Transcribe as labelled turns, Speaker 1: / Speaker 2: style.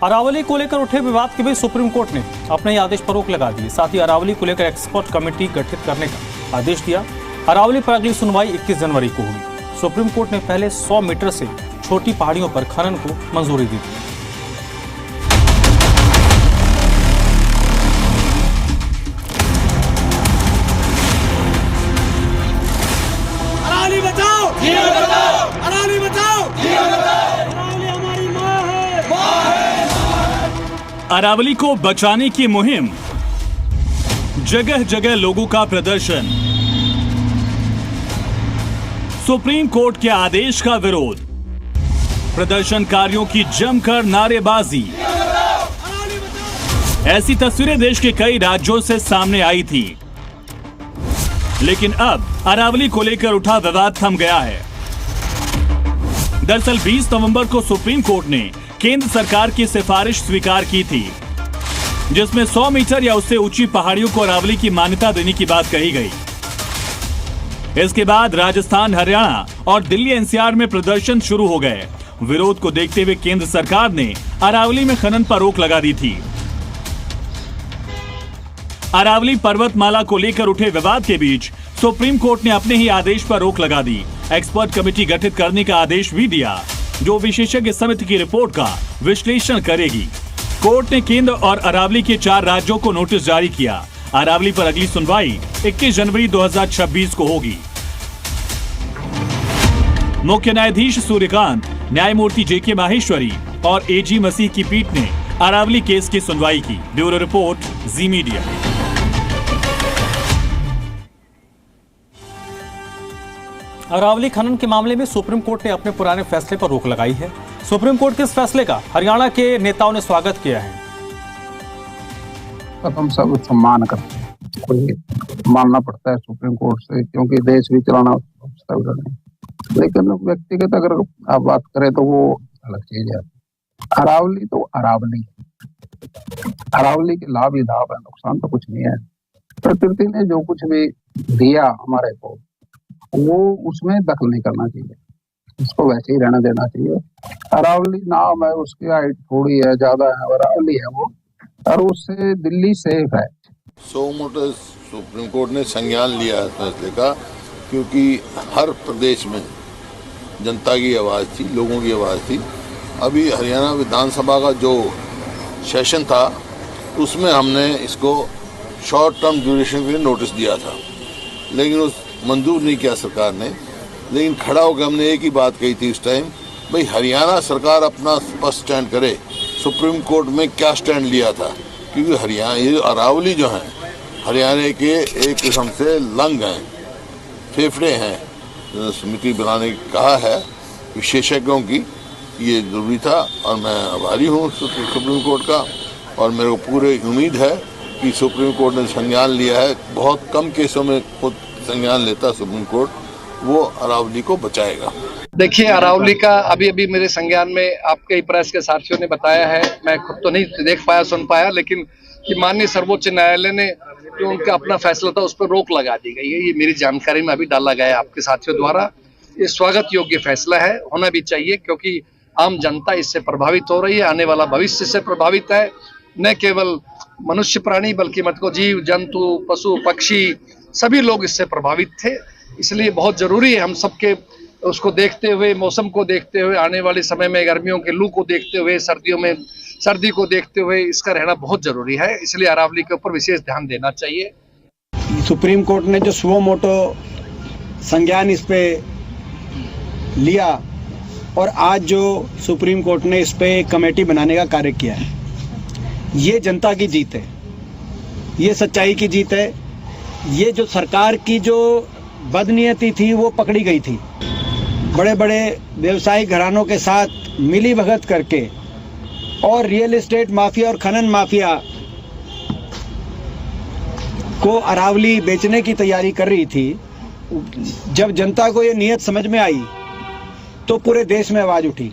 Speaker 1: अरावली को लेकर उठे विवाद के बीच सुप्रीम कोर्ट ने अपने ही आदेश पर रोक लगा दी। साथ ही अरावली को लेकर एक्सपर्ट कमेटी गठित करने का आदेश दिया। अरावली पर अगली सुनवाई 21 जनवरी को होगी। सुप्रीम कोर्ट ने पहले 100 मीटर से छोटी पहाड़ियों पर खनन को मंजूरी दी थी।
Speaker 2: अरावली बचाओ, अरावली बचाओ, अरावली हमारी माँ है।
Speaker 3: अरावली को बचाने की मुहिम, जगह जगह लोगों का प्रदर्शन, सुप्रीम कोर्ट के आदेश का विरोध, प्रदर्शनकारियों की जमकर नारेबाजी। ऐसी तस्वीरें देश के कई राज्यों से सामने आई थी, लेकिन अब अरावली को लेकर उठा विवाद थम गया है। दरअसल 20 नवंबर को सुप्रीम कोर्ट ने केंद्र सरकार की सिफारिश स्वीकार की थी, जिसमें 100 मीटर या उससे ऊंची पहाड़ियों को अरावली की मान्यता देने की बात कही गई। इसके बाद राजस्थान, हरियाणा और दिल्ली एनसीआर में प्रदर्शन शुरू हो गए। विरोध को देखते हुए केंद्र सरकार ने अरावली में खनन पर रोक लगा दी थी। अरावली पर्वतमाला को लेकर उठे विवाद के बीच सुप्रीम कोर्ट ने अपने ही आदेश पर रोक लगा दी। एक्सपर्ट कमेटी गठित करने का आदेश भी दिया, जो विशेषज्ञ समिति की रिपोर्ट का विश्लेषण करेगी। कोर्ट ने केंद्र और अरावली के 4 राज्यों को नोटिस जारी किया। अरावली पर अगली सुनवाई 21 जनवरी 2026 को होगी। मुख्य न्यायाधीश सूर्यकांत, न्यायमूर्ति जेके माहेश्वरी और एजी मसीह की पीठ ने अरावली केस की सुनवाई की। ब्यूरो रिपोर्ट, जी मीडिया।
Speaker 1: अरावली खनन के मामले में सुप्रीम कोर्ट ने अपने पुराने फैसले पर रोक लगाई है। सुप्रीम कोर्ट के इस फैसले का हरियाणा के नेताओं ने स्वागत किया है।
Speaker 4: हम सब सम्मान करते हैं, कोई मानना पड़ता है सुप्रीम कोर्ट से, क्योंकि देश भी चलाना है। लेकिन व्यक्तिगत अगर आप बात करें तो वो अलग चीज है। अरावली तो अरावली, अरावली के लाभ ही लाभ है, नुकसान तो कुछ नहीं है। प्रकृति ने जो कुछ भी दिया हमारे को, वो उसमें दखल नहीं करना चाहिए, उसको वैसे ही रहना देना चाहिए। अरावली नाम है, उसकी हाइट थोड़ी है, ज्यादा है, अरावली है वो, और उससे दिल्ली सेफ है।
Speaker 5: सो मोटर्स सुप्रीम कोर्ट ने संज्ञान लिया है फैसले का, क्योंकि हर प्रदेश में जनता की आवाज़ थी, लोगों की आवाज़ थी। अभी हरियाणा विधानसभा का जो सेशन था, उसमें हमने इसको शॉर्ट टर्म ड्यूरेशन के लिए नोटिस दिया था, लेकिन उस मंजूर नहीं किया सरकार ने। लेकिन खड़ा होकर हमने एक ही बात कही थी उस टाइम, भाई हरियाणा सरकार अपना स्पष्ट स्टैंड करे, सुप्रीम कोर्ट में क्या स्टैंड लिया था। क्योंकि हरियाणा, ये अरावली जो है हरियाणा के एक किस्म से लंग हैं, फेफड़े हैं। समिति बनाने कहा है विशेषज्ञों की, ये जरूरी था और मैं आभारी हूँ सुप्रीम कोर्ट का। और मेरे को पूरी उम्मीद है कि सुप्रीम कोर्ट ने संज्ञान लिया है। बहुत कम केसों में खुद संज्ञान लेता सुप्रीम कोर्ट, वो अरावली को बचाएगा।
Speaker 6: देखिए, अरावली का अभी अभी मेरे संज्ञान में आपके ही प्रेस के साथियों ने बताया है, मैं खुद तो नहीं देख पाया, सुन पाया, लेकिन कि माननीय सर्वोच्च न्यायालय ने जो उनका अपना फैसला था उस पर रोक लगा दी गई है। ये मेरी जानकारी में अभी डाला गया है आपके साथियों द्वारा। ये स्वागत योग्य फैसला है, होना भी चाहिए, क्योंकि आम जनता इससे प्रभावित हो रही है, आने वाला भविष्य से प्रभावित है। न केवल मनुष्य प्राणी बल्कि मतलब जीव जंतु, पशु पक्षी, सभी लोग इससे प्रभावित थे। इसलिए बहुत जरूरी है हम सबके उसको देखते हुए, मौसम को देखते हुए, आने वाले समय में गर्मियों के लू को देखते हुए, सर्दियों में सर्दी को देखते हुए इसका रहना बहुत जरूरी है। इसलिए अरावली के ऊपर विशेष ध्यान देना चाहिए।
Speaker 7: सुप्रीम कोर्ट ने जो सुओ मोटो संज्ञान इस पे लिया और आज जो सुप्रीम कोर्ट ने इस पे कमेटी बनाने का कार्य किया है, ये जनता की जीत है, ये सच्चाई की जीत है। ये जो सरकार की जो बदनीयती थी वो पकड़ी गई थी। बड़े बड़े व्यवसायिक घरानों के साथ मिली भगत करके और रियल एस्टेट माफिया और खनन माफिया को अरावली बेचने की तैयारी कर रही थी। जब जनता को ये नीयत समझ में आई तो पूरे देश में आवाज उठी।